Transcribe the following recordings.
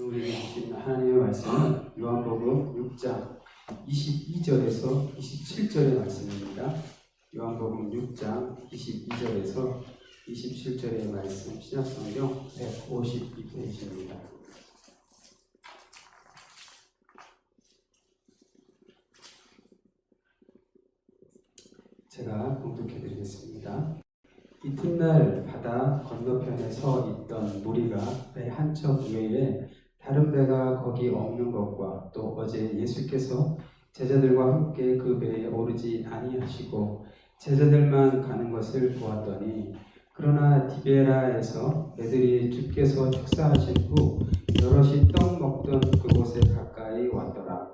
우리에게 주신 하나님의 말씀은 요한복음 6장 22절에서 27절의 말씀입니다. 요한복음 6장 22절에서 27절의 말씀, 신약성경 152페이지입니다. 제가 봉독해 드리겠습니다. 이튿날 바다 건너편에 서 있던 무리가 배 한 척 외에 다른 배가 거기 없는 것과 또 어제 예수께서 제자들과 함께 그 배에 오르지 아니하시고 제자들만 가는 것을 보았더니, 그러나 디베라에서 배들이 주께서 축사하신 후 여럿이 떡 먹던 그곳에 가까이 왔더라.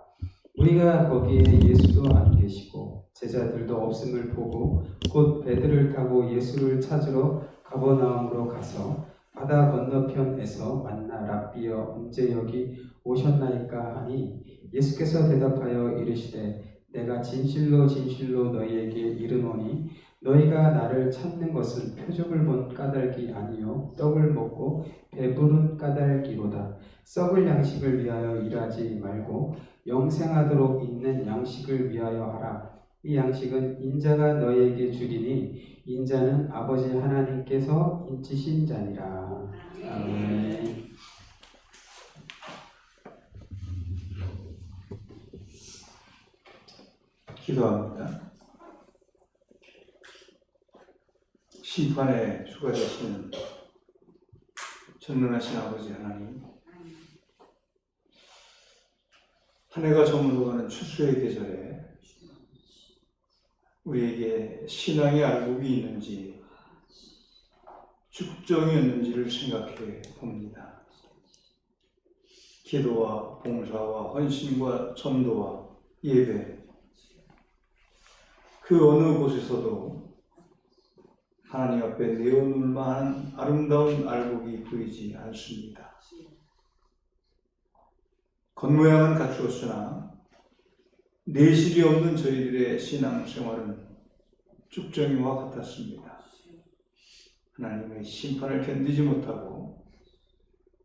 우리가 거기에 예수도 안 계시고 제자들도 없음을 보고 곧 배들을 타고 예수를 찾으러 가버나움으로 가서 바다 건너편에서 만나 랍비여 언제 여기 오셨나이까 하니, 예수께서 대답하여 이르시되 내가 진실로 진실로 너희에게 이르노니 너희가 나를 찾는 것은 표적을 본 까닭이 아니요 떡을 먹고 배부른 까닭이로다. 썩을 양식을 위하여 일하지 말고 영생하도록 있는 양식을 위하여 하라. 이 양식은 인자가 너희에게 주리니 인자는 아버지 하나님께서 인치신 자니라. 아멘. 기도합니다. 심판의 주가 되시는 전능하신 아버지 하나님, 한 해가 저물어가는 추수의 계절에 우리에게 신앙의 알곡이 있는지 축정이 있는지를 생각해 봅니다. 기도와 봉사와 헌신과 전도와 예배, 그 어느 곳에서도 하나님 앞에 내어놓을 만한 아름다운 알곡이 보이지 않습니다. 겉모양은 갖추었으나 내실이 없는 저희들의 신앙생활은 쭉정이와 같았습니다. 하나님의 심판을 견디지 못하고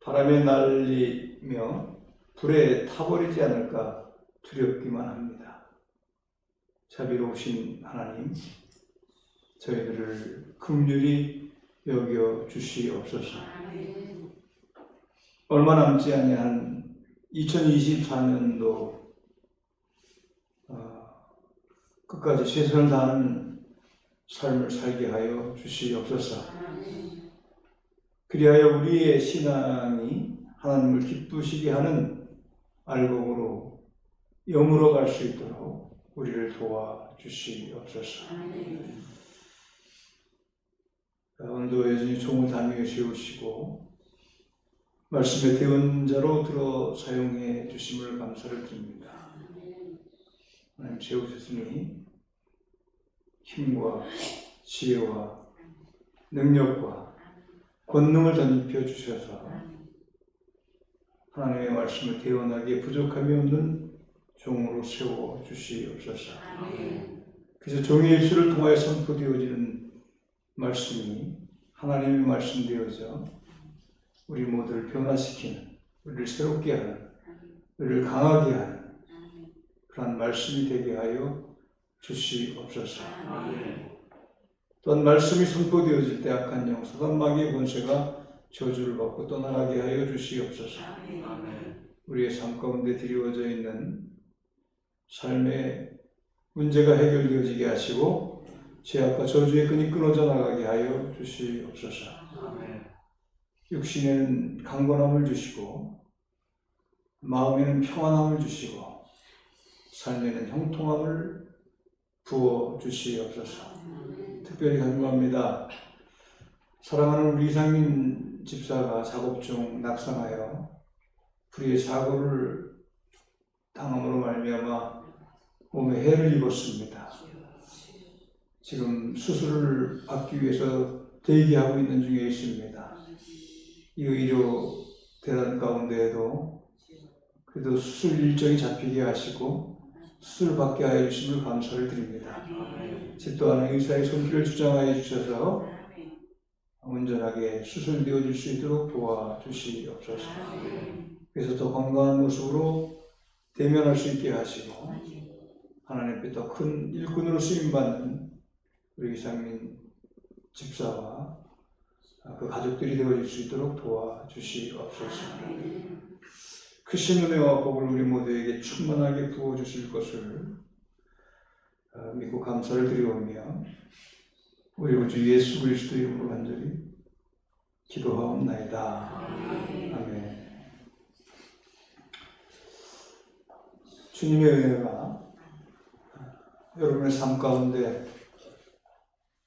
바람에 날리며 불에 타버리지 않을까 두렵기만 합니다. 자비로우신 하나님, 저희들을 긍휼히 여겨 주시옵소서. 얼마 남지 아니한 2024년도 끝까지 최선을 다하는 삶을 살게 하여 주시옵소서. 그리하여 우리의 신앙이 하나님을 기쁘시게 하는 알곡으로 여물어 갈 수 있도록 우리를 도와 주시옵소서. 오늘도 여전히 종을 다니게 세우시고 말씀의 대언자로 들어 사용해 주심을 감사를 드립니다. 하나님 세우셨으니 힘과 지혜와 능력과 권능을 덧입혀 주셔서 하나님의 말씀을 대언하기에 부족함이 없는 종으로 세워 주시옵소서. 그래서 종의 입술을 통하여 선포되어지는 말씀이 하나님의 말씀 되어져 우리 모두를 변화시키는, 우리를 새롭게 하는, 우리를 강하게 하는 그런 말씀이 되게 하여 주시옵소서. 또한 말씀이 선포되어질 때 악한 영, 사단 마귀의 권세가 저주를 받고 떠나가게 하여 주시옵소서. 우리의 삶 가운데 드리워져 있는 삶의 문제가 해결되어지게 하시고 죄악과 저주의 끈이 끊어져 나가게 하여 주시옵소서. 육신에는 강건함을 주시고 마음에는 평안함을 주시고 삶에는 형통함을 부어 주시옵소서. 특별히 간구합니다. 사랑하는 우리 이상민 집사가 작업 중 낙상하여 불의의 사고를 당함으로 말미암아 몸에 해를 입었습니다. 지금 수술을 받기 위해서 대기하고 있는 중에 있습니다. 이 의료 대란 가운데에도 그래도 수술 일정이 잡히게 하시고 수술 받게 하여 주심을 감사를 드립니다. 집도하는 의사의 손길을 주장하여 주셔서 온전하게 수술되어질 수 있도록 도와주시옵소서. 그래서 더 건강한 모습으로 대면할 수 있게 하시고 하나님 앞에 더 큰 일꾼으로 쓰임받는 우리 이상민 집사와 그 가족들이 되어질 수 있도록 도와주시옵소서. 크신 은혜와 복을 우리 모두에게 충만하게 부어주실 것을 믿고 감사를 드리오며 우리 우주 예수 그리스도 이름으로 간절히 기도하옵나이다. 아멘. 주님의 은혜가 여러분의 삶 가운데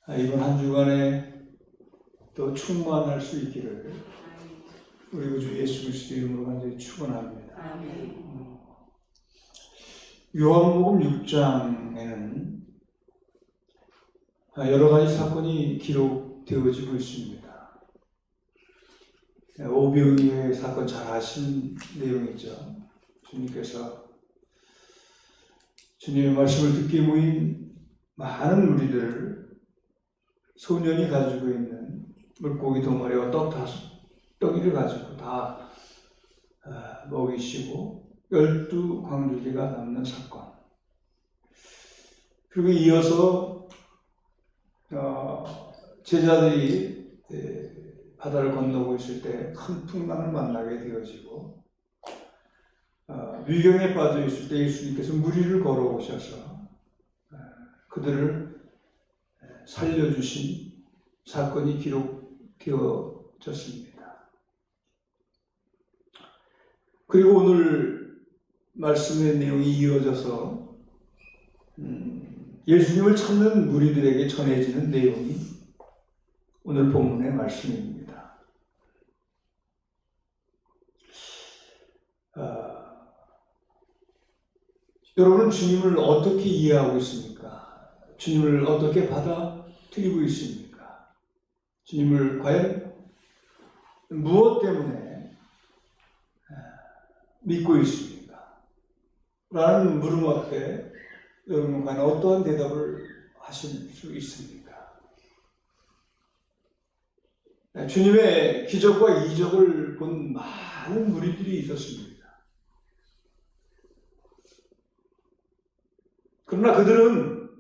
이번 한 주간에 또 충만할 수 있기를 우리 우주 예수 그리스도 이름으로 간절히 축원합니다. 요한복음 6장에는 여러 가지 사건이 기록되어지고 있습니다. 오병이어의 사건 잘 아시는 내용이죠. 주님께서 주님의 말씀을 듣게 모인 많은 무리들을 소년이 가지고 있는 물고기 덩어리와 떡 5덩이를 가지고 다 먹이시고 12광주리가 남는 사건. 그리고 이어서 제자들이 바다를 건너고 있을 때 큰 풍랑을 만나게 되어지고 위경에 빠져 있을 때 예수님께서 무리를 걸어오셔서 그들을 살려주신 사건이 기록되어졌습니다. 그리고 오늘 말씀의 내용이 이어져서 예수님을 찾는 무리들에게 전해지는 내용이 오늘 본문의 말씀입니다. 여러분은 주님을 어떻게 이해하고 있습니까? 주님을 어떻게 받아들이고 있습니까? 주님을 과연 무엇 때문에 믿고 있습니까? 라는 물음 앞에 여러분은 과연 어떠한 대답을 하실 수 있습니까? 주님의 기적과 이적을 본 많은 무리들이 있었습니다. 그러나 그들은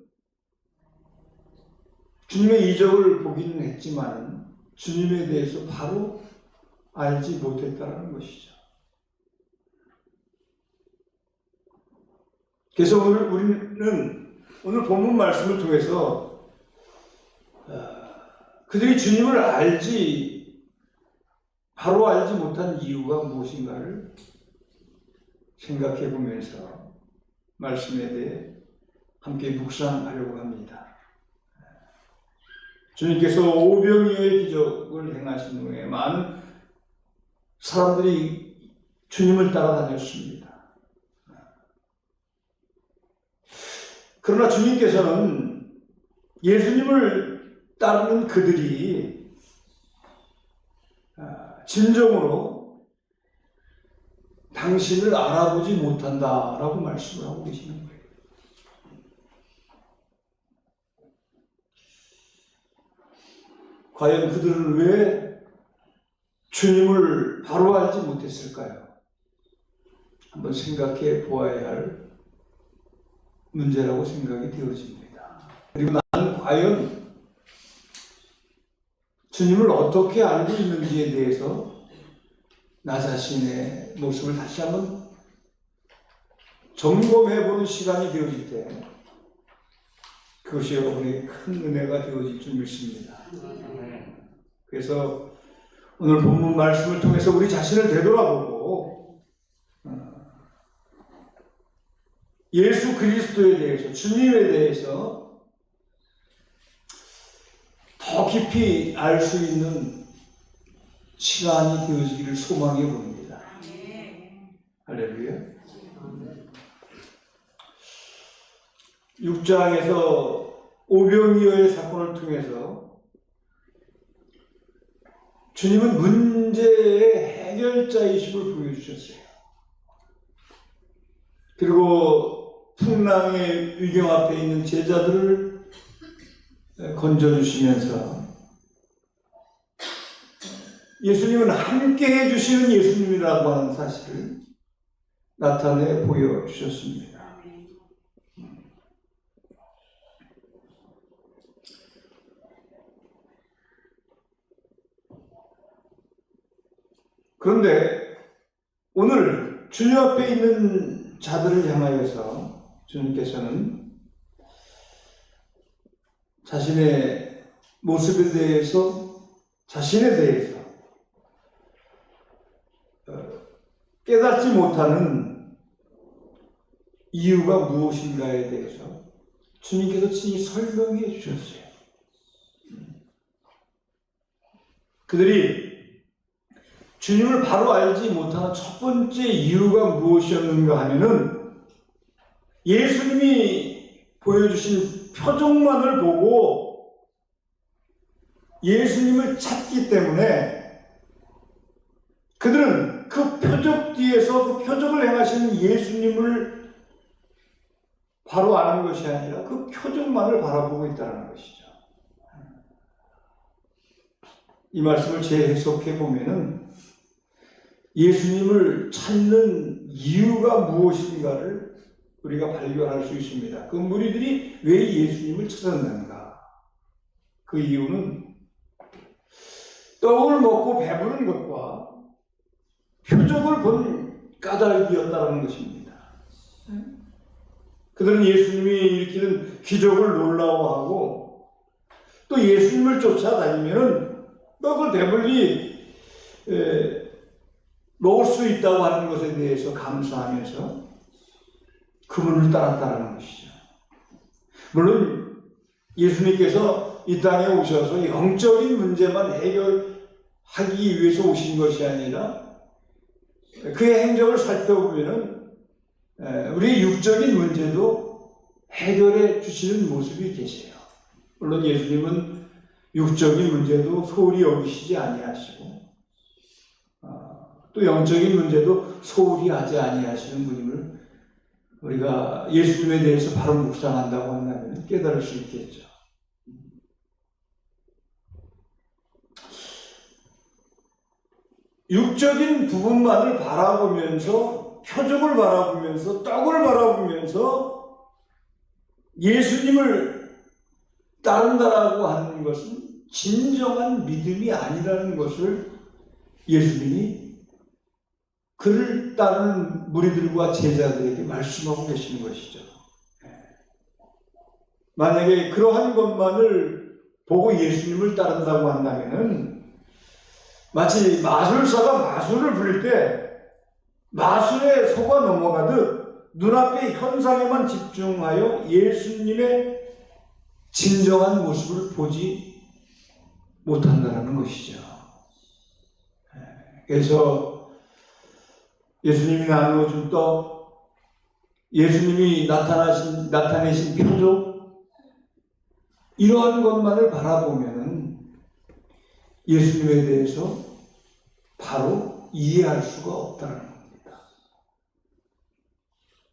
주님의 이적을 보기는 했지만 주님에 대해서 바로 알지 못했다는 것이죠. 그래서 우리는 오늘 본문 말씀을 통해서 그들이 주님을 바로 알지 못한 이유가 무엇인가를 생각해 보면서 말씀에 대해 함께 묵상하려고 합니다. 주님께서 오병이어의 기적을 행하신 후에 많은 사람들이 주님을 따라다녔습니다. 그러나 주님께서는 예수님을 따르는 그들이 진정으로 당신을 알아보지 못한다라고 말씀을 하고 계시는 거예요. 과연 그들은 왜 주님을 바로 알지 못했을까요? 한번 생각해 보아야 할 문제라고 생각이 되어집니다. 그리고 나는 과연 주님을 어떻게 알고 있는지에 대해서 나 자신의 모습을 다시 한번 점검해보는 시간이 되어질 때 그것이 여러분의 큰 은혜가 되어질 줄 믿습니다. 그래서 오늘 본문 말씀을 통해서 우리 자신을 되돌아보고 예수 그리스도에 대해서, 주님에 대해서 더 깊이 알 수 있는 시간이 되어지기를 소망해 봅니다. 할렐루야. 6장에서 오병이어의 사건을 통해서 주님은 문제의 해결자이심을 보여주셨어요. 그리고 풍랑의 위경 앞에 있는 제자들을 건져주시면서 예수님은 함께 해주시는 예수님이라고 하는 사실을 나타내 보여주셨습니다. 그런데 오늘 주님 앞에 있는 자들을 향하여서 주님께서는 자신의 모습에 대해서, 자신에 대해서 깨닫지 못하는 이유가 무엇인가에 대해서 주님께서 친히 설명해 주셨어요. 그들이 주님을 바로 알지 못하는 첫 번째 이유가 무엇이었는가 하면은 예수님이 보여주신 표정만을 보고 예수님을 찾기 때문에 그들은 그 표적 뒤에서 그 표적을 행하시는 예수님을 바로 아는 것이 아니라 그 표적만을 바라보고 있다는 것이죠. 이 말씀을 재해석해 보면은 예수님을 찾는 이유가 무엇인가를 우리가 발견할 수 있습니다. 그 무리들이 왜 예수님을 찾았는가? 그 이유는 떡을 먹고 배부른 것과 표적을 본 까닭이었다는 것입니다. 그들은 예수님이 일으키는 기적을 놀라워하고 또 예수님을 쫓아다니면 떡을 배불리 먹을 수 있다고 하는 것에 대해서 감사하면서 그분을 따랐다는 것이죠. 물론 예수님께서 이 땅에 오셔서 영적인 문제만 해결하기 위해서 오신 것이 아니라 그의 행적을 살펴보면 우리의 육적인 문제도 해결해 주시는 모습이 계세요. 물론 예수님은 육적인 문제도 소홀히 여기시지 아니하시고 또 영적인 문제도 소홀히 하지 아니하시는 분임을 우리가 예수님에 대해서 바로 묵상한다고 한다면 깨달을 수 있겠죠. 육적인 부분만을 바라보면서 표적을 바라보면서 떡을 바라보면서 예수님을 따른다라고 하는 것은 진정한 믿음이 아니라는 것을 예수님이 그를 따르는 무리들과 제자들에게 말씀하고 계시는 것이죠. 만약에 그러한 것만을 보고 예수님을 따른다고 한다면은 마치 마술사가 마술을 부릴 때 마술에 속아 넘어가듯 눈앞의 현상에만 집중하여 예수님의 진정한 모습을 보지 못한다는 것이죠. 그래서 예수님이 나누어준 떡, 예수님이 나타내신 표적, 이러한 것만을 바라보면은 예수님에 대해서 바로 이해할 수가 없다는 겁니다.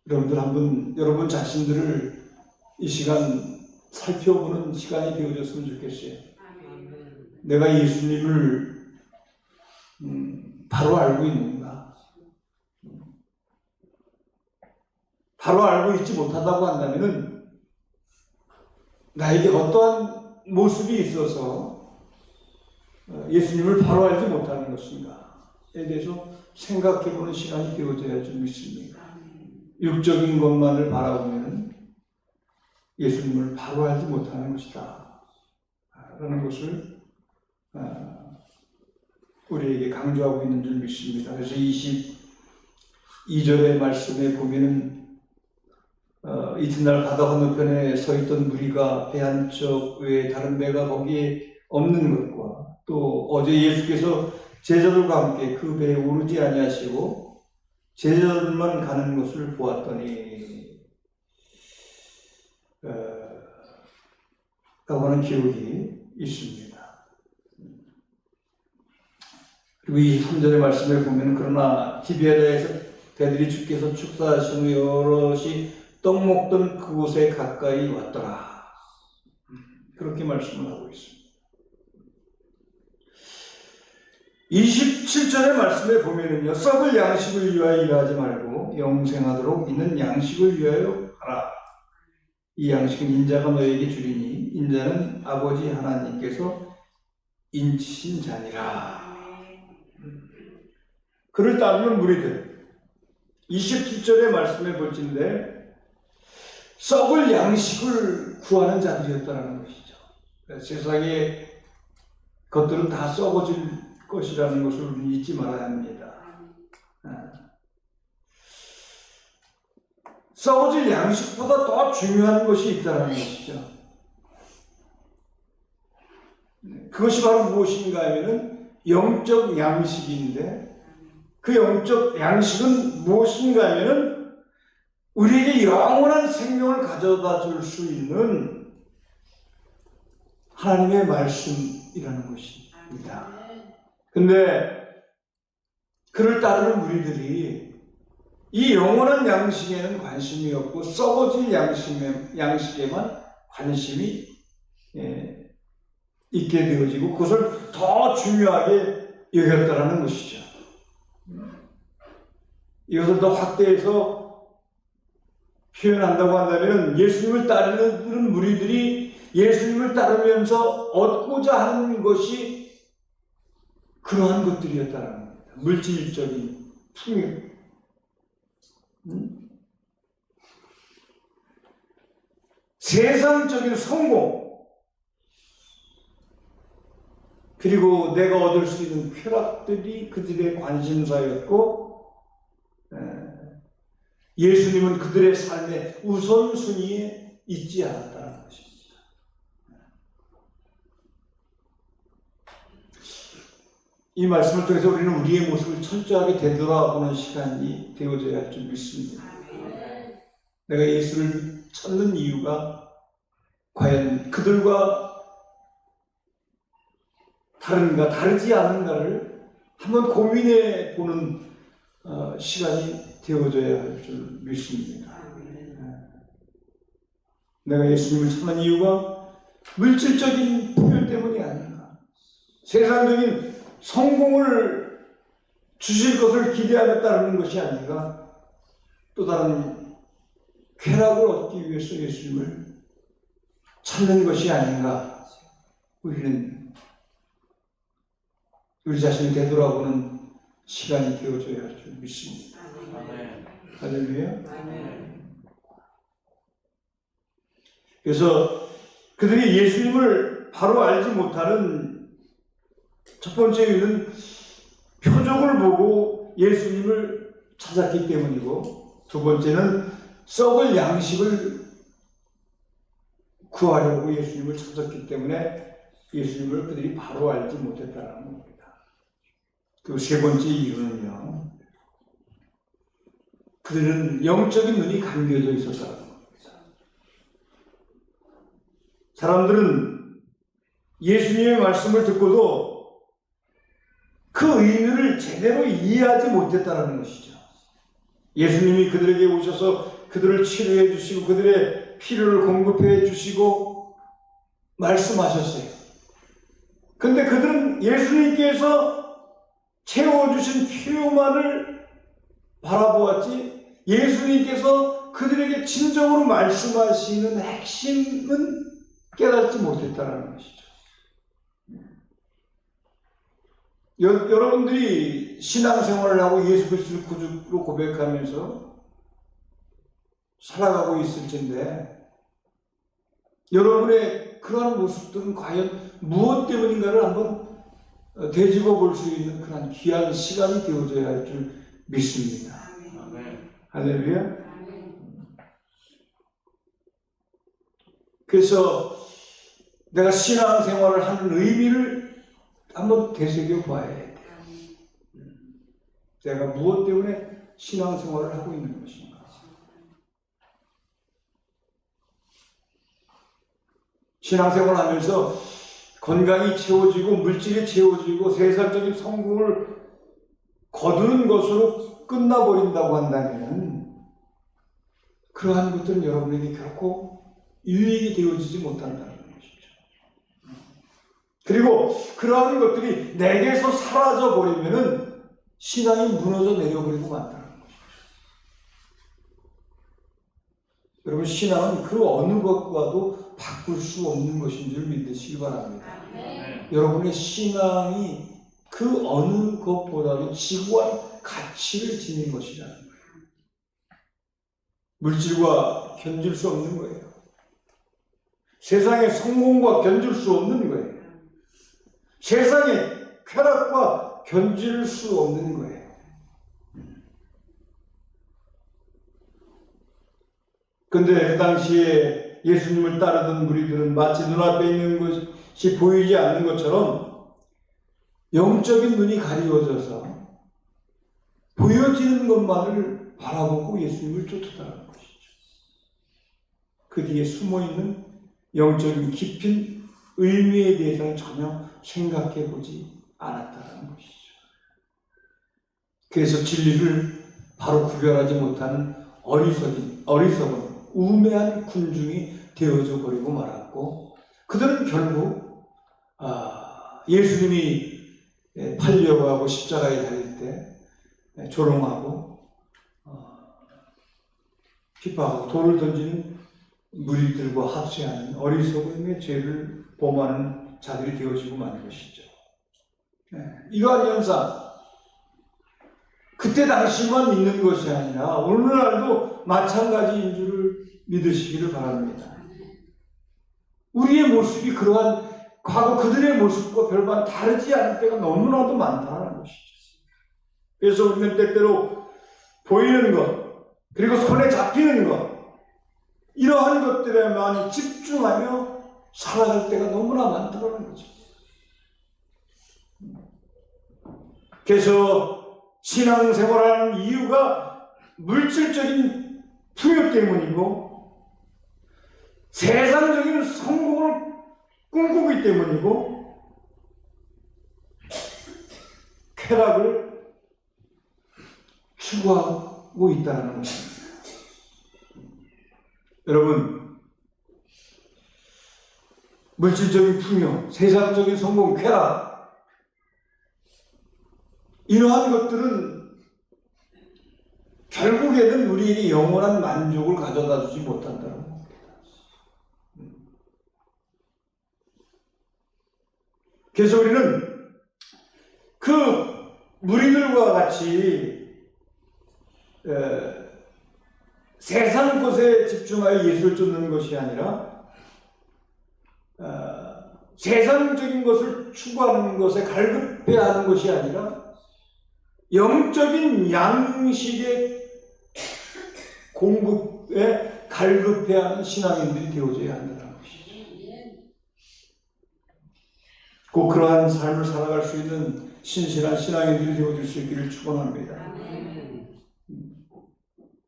여러분들 한번 여러분 자신들을 이 시간 살펴보는 시간이 되어졌으면 좋겠어요. 내가 예수님을 바로 알고 있는가? 바로 알고 있지 못하다고 한다면은 나에게 어떠한 모습이 있어서 예수님을 바로 알지 못하는 것인가에 대해서 생각해보는 시간이 되어져야 좀 믿습니다. 육적인 것만을 바라보면 예수님을 바로 알지 못하는 것이다 라는 것을 우리에게 강조하고 있는 줄 믿습니다. 그래서 22절의 말씀에 보면은 이튿날 바다 건너편에 서 있던 무리가 배 한 척 외에 다른 배가 거기에 없는 것과 또 어제 예수께서 제자들과 함께 그 배에 오르지 아니하시고 제자들만 가는 것을 보았더니 라고 하는 기록이 있습니다. 그리고 23절의 말씀에 보면 그러나 디베랴에서 배들이 주께서 축사하신 후 여럿이 떡 먹던 그곳에 가까이 왔더라. 그렇게 말씀을 하고 있습니다. 27절의 말씀에 보면은요, 썩을 양식을 위하여 일하지 말고 영생하도록 있는 양식을 위하여 하라. 이 양식은 인자가 너에게 주리니 인자는 아버지 하나님께서 인치신 자니라. 그를 따르는 무리들, 27절의 말씀에 볼진데 썩을 양식을 구하는 자들이었다는 것이죠. 세상의 것들은 다 썩어질 것이라는 것을 우리는 잊지 말아야 합니다. 썩어질 양식보다 더 중요한 것이 있다는 것이죠. 그것이 바로 무엇인가 하면은 영적 양식인데, 그 영적 양식은 무엇인가 하면은 우리에게 영원한 생명을 가져다 줄 수 있는 하나님의 말씀이라는 것입니다. 근데 그를 따르는 무리들이 이 영원한 양식에는 관심이 없고 썩어질 양식에만 관심이 있게 되어지고 그것을 더 중요하게 여겼다라는 것이죠. 이것을 더 확대해서 표현한다고 한다면 예수님을 따르는 무리들이 예수님을 따르면서 얻고자 하는 것이 그러한 것들이었다는 겁니다. 물질적인 풍요, 세상적인 성공, 그리고 내가 얻을 수 있는 쾌락들이 그들의 관심사였고, 예수님은 그들의 삶의 우선순위에 있지 않았다는 것입니다. 이 말씀을 통해서 우리는 우리의 모습을 철저하게 되돌아보는 시간이 되어져야 할 줄 믿습니다. 내가 예수를 찾는 이유가 과연 그들과 다른가 다르지 않은가를 한번 고민해 보는 시간이 되어져야 할 줄 믿습니다. 내가 예수님을 찾는 이유가 물질적인 풍요 때문이 아닌가, 세상적인 성공을 주실 것을 기대하며 따르는 것이 아닌가, 또 다른 쾌락을 얻기 위해서 예수님을 찾는 것이 아닌가, 우리는 우리 자신을 되돌아보는 시간이 되어줘야 할 줄 믿습니다. 할렐루야. 그래서 그들이 예수님을 바로 알지 못하는 첫 번째 이유는 표적을 보고 예수님을 찾았기 때문이고, 두 번째는 썩을 양식을 구하려고 예수님을 찾았기 때문에 예수님을 그들이 바로 알지 못했다는 겁니다. 그리고 세 번째 이유는요, 그들은 영적인 눈이 감겨져 있었다는 겁니다. 사람들은 예수님의 말씀을 듣고도 그 의미를 제대로 이해하지 못했다는 것이죠. 예수님이 그들에게 오셔서 그들을 치료해 주시고 그들의 필요를 공급해 주시고 말씀하셨어요. 근데 그들은 예수님께서 채워주신 필요만을 바라보았지, 예수님께서 그들에게 진정으로 말씀하시는 핵심은 깨닫지 못했다는 것이죠. 여러분들이 신앙생활을 하고 예수 그리스도를 구주로 고백하면서 살아가고 있을 텐데, 여러분의 그러한 모습들은 과연 무엇 때문인가를 한번 되짚어 볼 수 있는 그런 귀한 시간이 되어져야 할 줄 믿습니다. 할렐루야. 그래서 내가 신앙생활을 하는 의미를 한번 되새겨 봐야 돼요. 내가 무엇 때문에 신앙생활을 하고 있는 것인가. 신앙생활을 하면서 건강이 채워지고 물질이 채워지고 세상적인 성공을 거두는 것으로 끝나버린다고 한다면 그러한 것들은 여러분에게 결코 유익이 되어지지 못한다는 것이죠. 그리고 그러한 것들이 내게서 사라져 버리면은 신앙이 무너져 내려버리고 만다는 것이죠. 여러분, 신앙은 그 어느 것과도 바꿀 수 없는 것인 줄 믿으시기 바랍니다. 여러분의 신앙이 그 어느 것보다도 지구한 가치를 지닌 것이라는 거예요. 물질과 견줄 수 없는 거예요. 세상의 성공과 견줄 수 없는 거예요. 세상의 쾌락과 견줄 수 없는 거예요. 근데 그 당시에 예수님을 따르던 무리들은 마치 눈앞에 있는 것이 보이지 않는 것처럼 영적인 눈이 가리워져서 보여지는 것만을 바라보고 예수님을 쫓았다는 것이죠. 그 뒤에 숨어있는 영적인 깊은 의미에 대해서는 전혀 생각해 보지 않았다는 것이죠. 그래서 진리를 바로 구별하지 못하는 어리석은 우매한 군중이 되어져 버리고 말았고, 그들은 결국 예수님이 팔려가고 십자가에 달릴 때 조롱하고 핍박하고 돌을 던지는 무리들과 합세하는 어리석음의 죄를 범하는 자들이 되어지고 마는 것이죠. 이러한 현상, 그때 당시만 있는 것이 아니라 오늘날도 마찬가지인 줄을 믿으시기를 바랍니다. 우리의 모습이 그러한 과거 그들의 모습과 별반 다르지 않을 때가 너무나도 많다는 것이죠. 그래서 우리는 때때로 보이는 것, 그리고 손에 잡히는 것, 이러한 것들에만 집중하며 살아갈 때가 너무나 많다는 거죠. 그래서 신앙생활하는 이유가 물질적인 풍요 때문이고 세상적인 성공을 꿈꾸기 때문이고 쾌락을 추구하고 있다는 것입니다. 여러분, 물질적인 풍요, 세상적인 성공, 쾌락, 이러한 것들은 결국에는 우리에게 영원한 만족을 가져다 주지 못한다는 겁니다. 그래서 우리는 그 무리들과 같이 세상 것에 집중하여 예수를 쫓는 것이 아니라 세상적인 것을 추구하는 것에 갈급해하는 것이 아니라 영적인 양식의 공급에 갈급해하는 신앙인들이 되어져야 한다는 것이죠. 꼭 그러한 삶을 살아갈 수 있는 신실한 신앙인들이 되어질 수 있기를 축원합니다.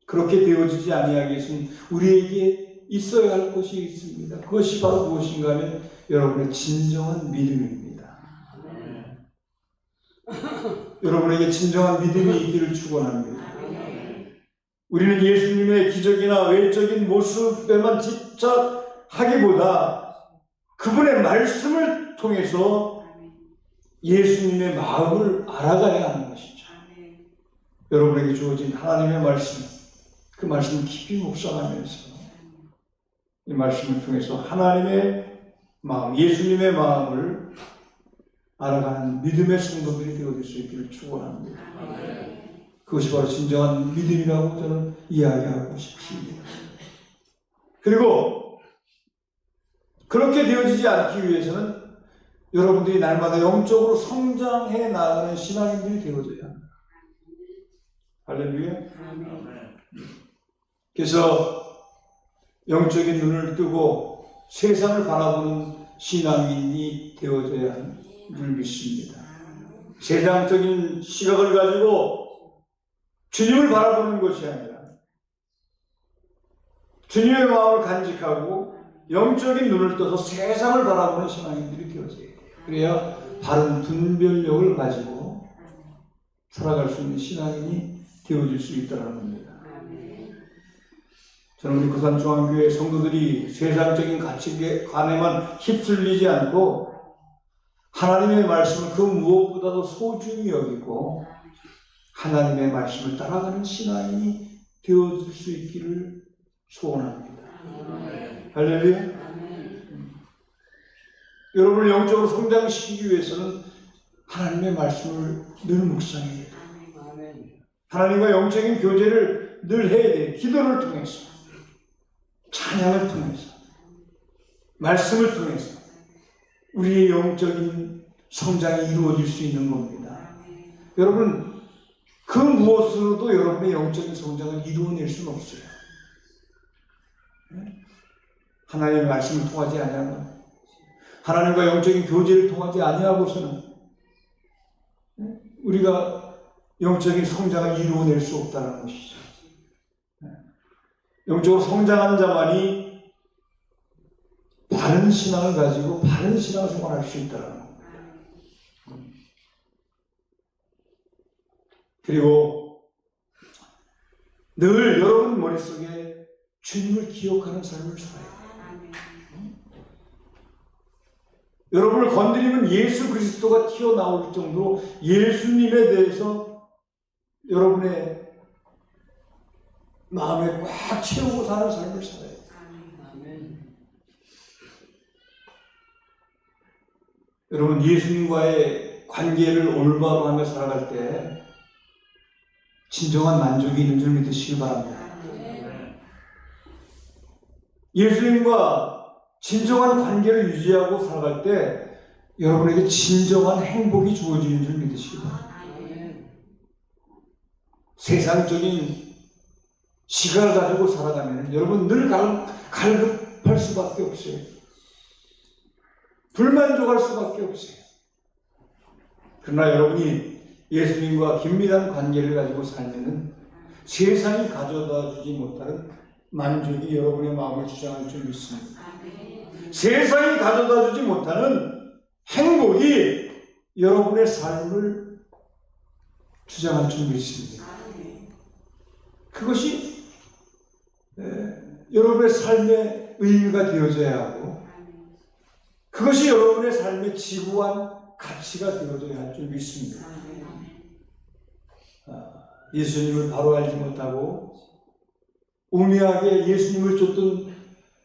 그렇게 되어지지 아니하기 위해서는 우리에게 있어야 할 것이 있습니다. 그것이 바로 무엇인가 하면 여러분의 진정한 믿음입니다. 여러분에게 진정한 믿음이 있기를 축원합니다. 우리는 예수님의 기적이나 외적인 모습에만 집착하기보다 그분의 말씀을 통해서 예수님의 마음을 알아가야 하는 것이죠. 여러분에게 주어진 하나님의 말씀, 그 말씀을 깊이 묵상하면서 이 말씀을 통해서 하나님의 마음, 예수님의 마음을 알아가는 믿음의 성도들이 되어질 수 있기를 축원합니다. 그것이 바로 진정한 믿음이라고 저는 이야기하고 싶습니다. 그리고 그렇게 되어지지 않기 위해서는 여러분들이 날마다 영적으로 성장해 나가는 신앙인들이 되어져야 합니다. 할렐루야. 그래서 영적인 눈을 뜨고 세상을 바라보는 신앙인이 되어져야 하는 줄 믿습니다. 세상적인 시각을 가지고 주님을 바라보는 것이 아니라 주님의 마음을 간직하고 영적인 눈을 떠서 세상을 바라보는 신앙인들이 되어져야 돼요. 그래야 바른 분별력을 가지고 살아갈 수 있는 신앙인이 되어질 수 있다는 겁니다. 저는 우리 구산중앙교회 성도들이 세상적인 가치관에만 휩쓸리지 않고 하나님의 말씀을 그 무엇보다도 소중히 여기고 하나님의 말씀을 따라가는 신앙이 되어줄 수 있기를 소원합니다. 할렐루야. 여러분을 영적으로 성장시키기 위해서는 하나님의 말씀을 늘 묵상해야 돼요. 하나님과 영적인 교제를 늘 해야 돼요. 기도를 통해서, 찬양을 통해서, 말씀을 통해서 우리의 영적인 성장이 이루어질 수 있는 겁니다. 여러분, 그 무엇으로도 여러분의 영적인 성장을 이루어낼 수는 없어요. 하나님의 말씀을 통하지 아니하면, 하나님과 영적인 교제를 통하지 아니하고서는 우리가 영적인 성장을 이루어낼 수 없다는 것이죠. 영적으로 성장한 자만이 바른 신앙을 가지고 바른 신앙생활을 할 수 있다는 겁니다. 그리고 늘 여러분 머릿속에 주님을 기억하는 삶을 살아야 돼요. 여러분을 건드리면 예수 그리스도가 튀어나올 정도로 예수님에 대해서 여러분의 마음에 꽉 채우고 사는 삶을 살아야 돼요. 여러분, 예수님과의 관계를 올바로 하며 살아갈 때 진정한 만족이 있는 줄 믿으시기 바랍니다. 예수님과 진정한 관계를 유지하고 살아갈 때 여러분에게 진정한 행복이 주어지는 줄 믿으시기 바랍니다. 세상적인 시간을 가지고 살아가면 여러분 늘 갈급할 수밖에 없어요. 불만족할 수밖에 없어요. 그러나 여러분이 예수님과 긴밀한 관계를 가지고 살면 세상이 가져다 주지 못하는 만족이 여러분의 마음을 주장할 줄 믿습니다. 세상이 가져다 주지 못하는 행복이 여러분의 삶을 주장할 줄 믿습니다. 그것이 여러분의 삶의 의미가 되어져야 하고 그것이 여러분의 삶의 지구한 가치가 되어져야 할 줄 믿습니다. 예수님을 바로 알지 못하고 우매하게 예수님을 쫓던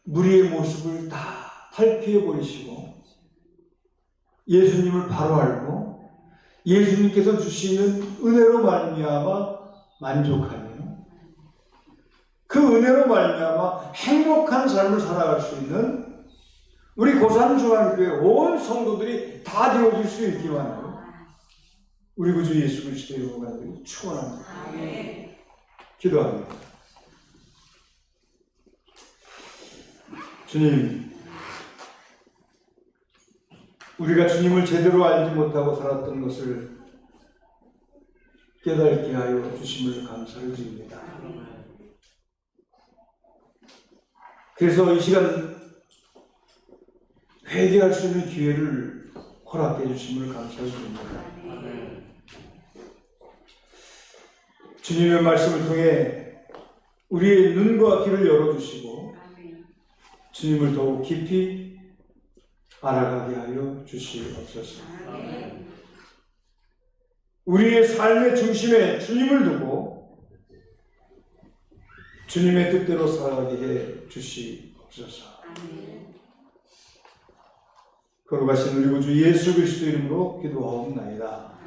무리의 모습을 다 탈피해 버리시고 예수님을 바로 알고 예수님께서 주시는 은혜로 말미암아 만족하며 그 은혜로 말미암아 행복한 삶을 살아갈 수 있는 우리 고산중앙교회 온 성도들이 다 되어질 수 있기만 하요 우리 구주 예수 그리스도의 이름으로 축원합니다. 기도합니다. 주님, 우리가 주님을 제대로 알지 못하고 살았던 것을 깨닫게 하여 주심을 감사를 드립니다. 그래서 이 시간 회개할 수 있는 기회를 허락해 주심을 감사를 드립니다. 주님의 말씀을 통해 우리의 눈과 귀를 열어주시고 주님을 더욱 깊이 알아가게 하여 주시옵소서. 우리의 삶의 중심에 주님을 두고 주님의 뜻대로 살아가게 해 주시옵소서. 거룩하신 우리 구주 예수 그리스도 이름으로 기도하옵나이다.